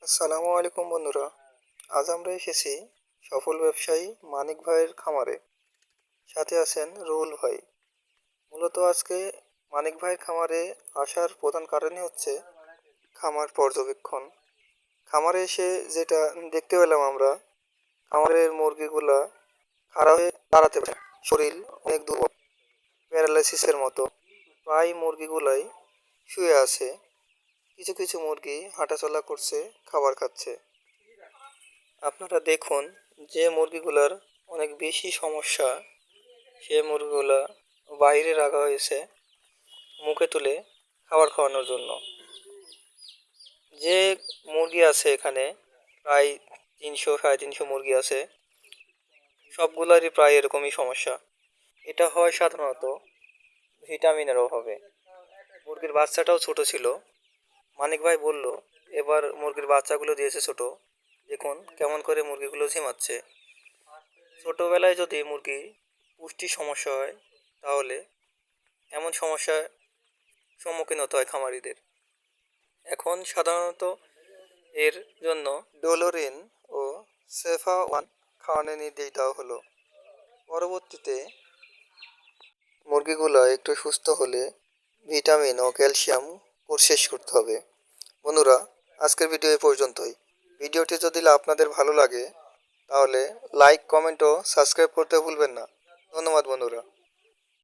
আসসালামু আলাইকুম বন্ধুরা। আজ আমরা এসেছি সফল ব্যবসায়ী মানিক ভাইয়ের খামারে। সাথে আছেন রুহুল ভাই। মূলত আজকে মানিক ভাইয়ের খামারে আসার প্রধান কারণই হচ্ছে খামার পর্যবেক্ষণ। খামারে এসে যেটা দেখতে পেলাম আমরা, খামারের মুরগিগুলা খাড়া হয়ে দাঁড়াতে পারে, শরীর অনেক দুর্বল, প্যারালাইসিসের মতো। প্রায় মুরগিগুলাই শুয়ে আছে, কিছু কিছু মুরগি হাঁটাচলা করছে, খাবার খাচ্ছে। আপনারা দেখুন, যে মুরগিগুলার অনেক বেশি সমস্যা সে মুরগিগুলা বাইরে রাখা হয়েছে মুখে তুলে খাবার খাওয়ানোর জন্য। যে মুরগি আছে এখানে প্রায় 300 350 মুরগি আছে, সবগুলারই প্রায় এরকমই সমস্যা। এটা হয় সাধারণত ভিটামিনের অভাবে। মুরগির বাচ্চাটাও ছোট ছিল। মানিক ভাই বলল, এবার মুরগির বাচ্চাগুলো দিয়েছে ছোট, দেখুন কেমন করে মুরগিগুলো ঝিমাচ্ছে। ছোটবেলায় যদি মুরগি পুষ্টির সমস্যা হয় তাহলে এমন সমস্যার সম্মুখীন হতে হয় খামারিদের। এখন সাধারণত এর জন্য ডোলোরিন ও সেফা ওয়ান খাওয়ানোর নির্দেশ দেওয়া হলো। পরবর্তীতে মুরগিগুলো একটু সুস্থ হলে ভিটামিন ও ক্যালসিয়াম কোর্স শেষ করতে হবে। বন্ধুরা, আজকের ভিডিও এ পর্যন্তই। ভিডিওটি যদি আপনাদের ভালো লাগে তাহলে লাইক, কমেন্ট ও সাবস্ক্রাইব করতে ভুলবেন না। ধন্যবাদ বন্ধুরা।